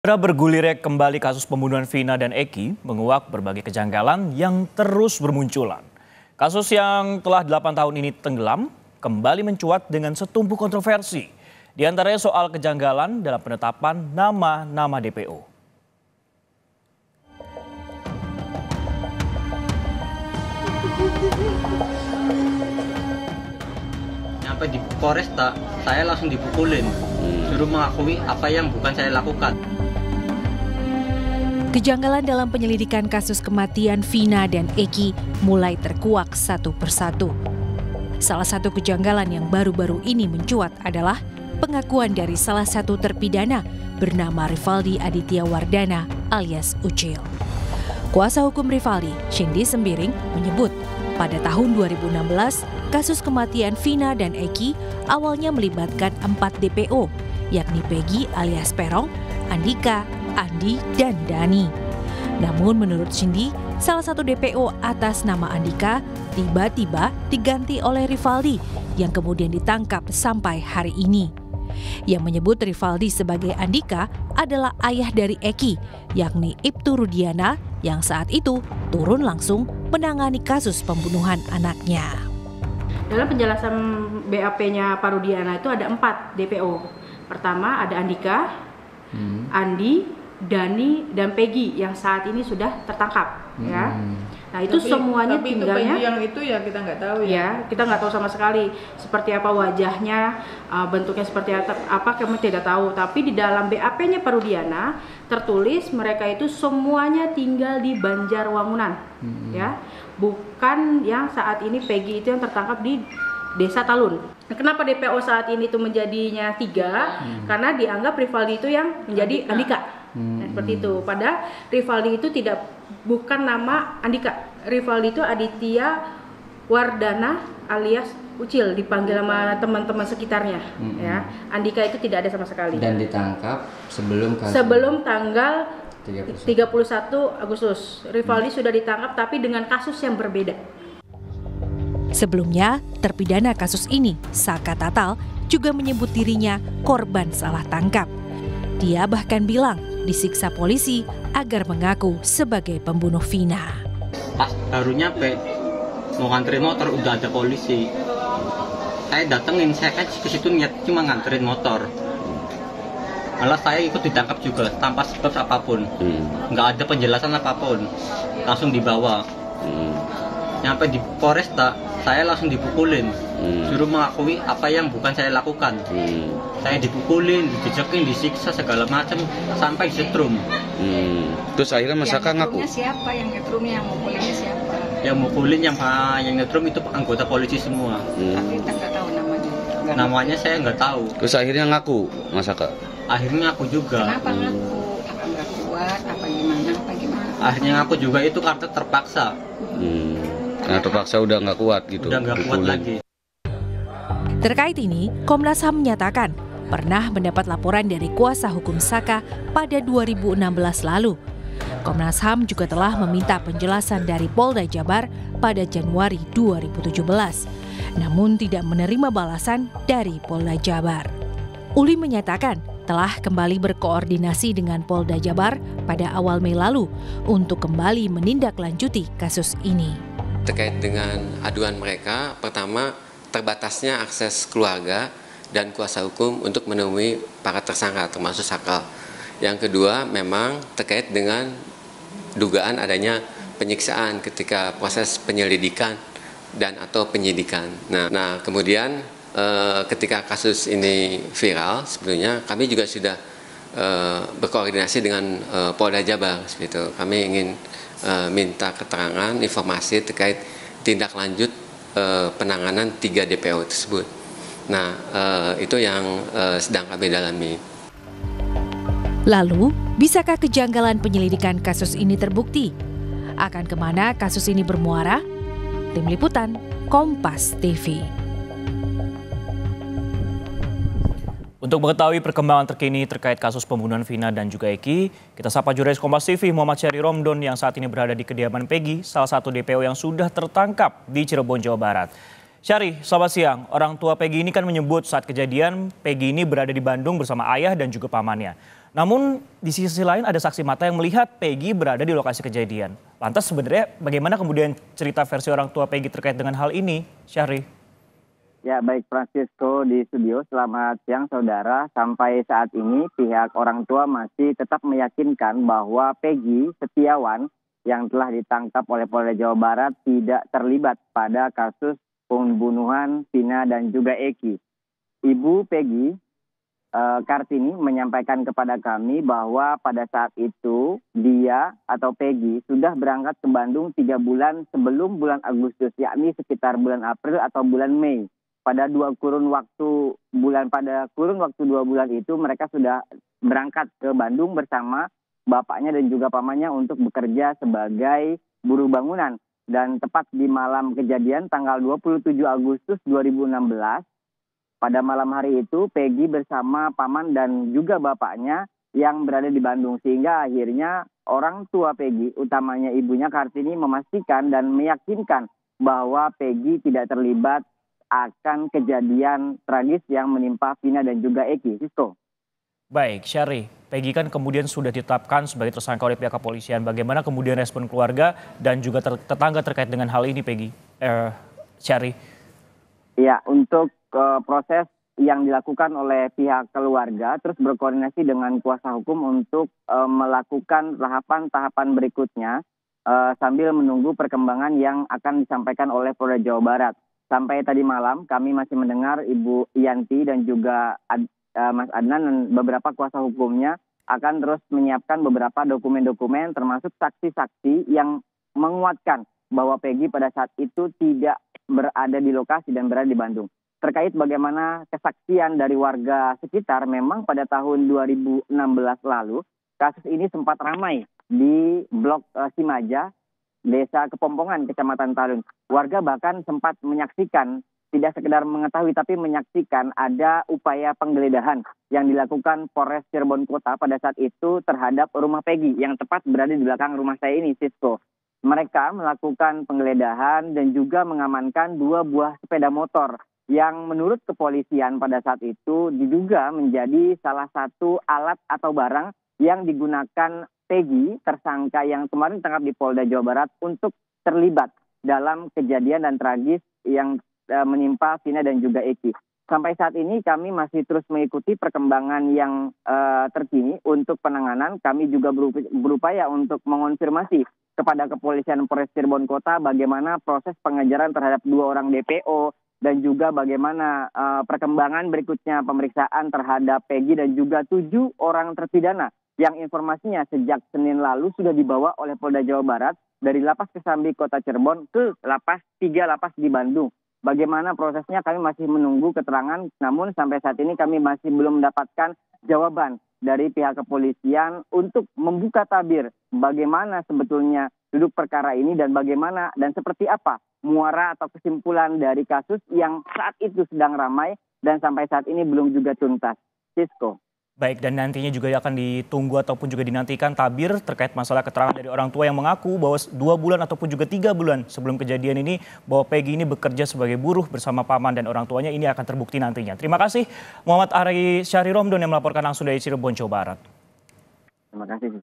Bergulirnya kembali kasus pembunuhan Vina dan Eki menguak berbagai kejanggalan yang terus bermunculan. Kasus yang telah 8 tahun ini tenggelam kembali mencuat dengan setumpuk kontroversi. Di antaranya soal kejanggalan dalam penetapan nama-nama DPO. Sampai di Polresta, saya langsung dipukulin, suruh mengakui apa yang bukan saya lakukan. Kejanggalan dalam penyelidikan kasus kematian Vina dan Eki mulai terkuak satu persatu. Salah satu kejanggalan yang baru-baru ini mencuat adalah pengakuan dari salah satu terpidana bernama Rivaldi Aditya Wardana alias Ucil. Kuasa hukum Rivaldi, Cindy Sembiring, menyebut pada tahun 2016 kasus kematian Vina dan Eki awalnya melibatkan 4 DPO, yakni Peggy alias Perong, Andika, Andi, dan Dani. Namun menurut Cindy, salah satu DPO atas nama Andika tiba-tiba diganti oleh Rivaldi yang kemudian ditangkap sampai hari ini. Yang menyebut Rivaldi sebagai Andika adalah ayah dari Eki, yakni Ibtu Rudiana yang saat itu turun langsung menangani kasus pembunuhan anaknya. Dalam penjelasan BAP-nya Pak Rudiana itu ada 4 DPO. Pertama ada Andika, Andi, Dani, dan Peggy yang saat ini sudah tertangkap. Ya. Nah itu semuanya tinggalnya. Yang itu ya kita nggak tahu ya. Ya kita nggak tahu sama sekali seperti apa wajahnya, bentuknya seperti apa kami tidak tahu. Tapi di dalam BAP-nya Pak Rudiana tertulis mereka itu semuanya tinggal di Banjarwangunan, ya, bukan yang saat ini Peggy itu yang tertangkap di Desa Talun. Nah, kenapa DPO saat ini itu menjadinya 3? Karena dianggap Rivaldi itu yang menjadi Andika. Nah, seperti itu. Padahal Rivaldi itu bukan nama Andika. Rivaldi itu Aditya Wardana alias Ucil, dipanggil sama teman-teman sekitarnya. Ya, Andika itu tidak ada sama sekali. Dan ditangkap sebelum tanggal 31 Agustus. Rivaldi sudah ditangkap tapi dengan kasus yang berbeda. Sebelumnya, terpidana kasus ini, Saka Tatal, juga menyebut dirinya korban salah tangkap. Dia bahkan bilang disiksa polisi agar mengaku sebagai pembunuh Vina. Pas baru nyampe, mau nganterin motor udah ada polisi. Saya datengin, saya kan ke situ niat cuma nganterin motor. Malah saya ikut ditangkap juga tanpa sebab apapun. Nggak ada penjelasan apapun, langsung dibawa. Nyampe di Polresta, saya langsung dipukulin, suruh mengakui apa yang bukan saya lakukan. Saya dipukulin, dijejekin, disiksa segala macam sampai disetrum. Terus akhirnya Mas Saka ngaku? Siapa yang ngetrumnya, yang mukulinnya siapa? Yang mukulin, yang ngetrum itu anggota polisi semua. Tapi kita nggak tahu namanya. Namanya saya nggak tahu. Terus akhirnya ngaku Mas Saka? Akhirnya aku juga. Kenapa ngaku? Apa nggak kuat? Apa gimana? Akhirnya ngaku juga itu karena terpaksa. Karena terpaksa udah nggak kuat gitu. Udah nggak kuat lagi. Terkait ini, Komnas HAM menyatakan pernah mendapat laporan dari kuasa hukum Saka pada 2016 lalu. Komnas HAM juga telah meminta penjelasan dari Polda Jabar pada Januari 2017, namun tidak menerima balasan dari Polda Jabar. Uli menyatakan telah kembali berkoordinasi dengan Polda Jabar pada awal Mei lalu untuk kembali menindaklanjuti kasus ini. Terkait dengan aduan mereka, pertama terbatasnya akses keluarga dan kuasa hukum untuk menemui para tersangka termasuk Sakal. Yang kedua memang terkait dengan dugaan adanya penyiksaan ketika proses penyelidikan dan atau penyidikan. Nah kemudian ketika kasus ini viral, sebetulnya kami juga sudah berkoordinasi dengan Polda Jabar. Gitu. Kami ingin minta keterangan, informasi terkait tindak lanjut penanganan 3 DPO tersebut. Nah, itu yang sedang kami dalami. Lalu, bisakah kejanggalan penyelidikan kasus ini terbukti? Akan kemana kasus ini bermuara? Tim Liputan, Kompas TV. Untuk mengetahui perkembangan terkini terkait kasus pembunuhan Vina dan juga Eki, kita sapa jurnalis Kompas TV Muhammad Syahri Romdon yang saat ini berada di kediaman Peggy, salah satu DPO yang sudah tertangkap di Cirebon, Jawa Barat. Syahri, selamat siang. Orang tua Peggy ini kan menyebut saat kejadian Peggy ini berada di Bandung bersama ayah dan juga pamannya. Namun di sisi lain ada saksi mata yang melihat Peggy berada di lokasi kejadian. Lantas sebenarnya bagaimana kemudian cerita versi orang tua Peggy terkait dengan hal ini, Syahri? Ya, baik Francisco di studio. Selamat siang saudara. Sampai saat ini pihak orang tua masih tetap meyakinkan bahwa Peggy Setiawan yang telah ditangkap oleh Polda Jawa Barat tidak terlibat pada kasus pembunuhan Vina dan juga Eki. Ibu Peggy, Kartini, menyampaikan kepada kami bahwa pada saat itu dia atau Peggy sudah berangkat ke Bandung 3 bulan sebelum bulan Agustus, yakni sekitar bulan April atau bulan Mei. Pada kurun waktu 2 bulan itu mereka sudah berangkat ke Bandung bersama bapaknya dan juga pamannya untuk bekerja sebagai buruh bangunan. Dan tepat di malam kejadian tanggal 27 Agustus 2016, pada malam hari itu Peggy bersama paman dan juga bapaknya yang berada di Bandung. Sehingga akhirnya orang tua Peggy, utamanya ibunya Kartini, memastikan dan meyakinkan bahwa Peggy tidak terlibat akan kejadian tragis yang menimpa Vina dan juga Eki. Sisko. Baik, Syahri. Peggy kan kemudian sudah ditetapkan sebagai tersangka oleh pihak kepolisian. Bagaimana kemudian respon keluarga dan juga tetangga terkait dengan hal ini, Peggy? Syahri. Ya, untuk proses yang dilakukan oleh pihak keluarga terus berkoordinasi dengan kuasa hukum untuk melakukan tahapan-tahapan berikutnya sambil menunggu perkembangan yang akan disampaikan oleh Polda Jawa Barat. Sampai tadi malam kami masih mendengar Ibu Yanti dan juga Mas Adnan dan beberapa kuasa hukumnya akan terus menyiapkan beberapa dokumen-dokumen termasuk saksi-saksi yang menguatkan bahwa Peggy pada saat itu tidak berada di lokasi dan berada di Bandung. Terkait bagaimana kesaksian dari warga sekitar, memang pada tahun 2016 lalu kasus ini sempat ramai di Blok Simaja, Desa Kepompongan, Kecamatan Talun. Warga bahkan sempat menyaksikan, tidak sekedar mengetahui tapi menyaksikan ada upaya penggeledahan yang dilakukan Polres Cirebon Kota pada saat itu terhadap rumah Peggy yang tepat berada di belakang rumah saya ini, Sisko. Mereka melakukan penggeledahan dan juga mengamankan 2 buah sepeda motor yang menurut kepolisian pada saat itu diduga menjadi salah satu alat atau barang yang digunakan Peggy, tersangka yang kemarin ditangkap di Polda Jawa Barat, untuk terlibat dalam kejadian dan tragis yang menimpa Vina dan juga Eki. Sampai saat ini kami masih terus mengikuti perkembangan yang terkini untuk penanganan. Kami juga berupaya untuk mengonfirmasi kepada kepolisian Polres Cirebon Kota bagaimana proses pengejaran terhadap 2 orang DPO dan juga bagaimana perkembangan berikutnya pemeriksaan terhadap Peggy dan juga 7 orang terpidana yang informasinya sejak Senin lalu sudah dibawa oleh Polda Jawa Barat dari Lapas Kesambi Kota Cirebon ke 3 lapas di Bandung. Bagaimana prosesnya kami masih menunggu keterangan, namun sampai saat ini kami masih belum mendapatkan jawaban dari pihak kepolisian untuk membuka tabir bagaimana sebetulnya duduk perkara ini dan bagaimana dan seperti apa muara atau kesimpulan dari kasus yang saat itu sedang ramai dan sampai saat ini belum juga tuntas. Sisko. Baik, dan nantinya juga akan ditunggu ataupun juga dinantikan tabir terkait masalah keterangan dari orang tua yang mengaku bahwa 2 bulan ataupun juga 3 bulan sebelum kejadian ini bahwa Peggy ini bekerja sebagai buruh bersama paman dan orang tuanya. Ini akan terbukti nantinya. Terima kasih Muhammad Ari Syahri Romdon yang melaporkan langsung dari Cirebon, Jawa Barat. Terima kasih.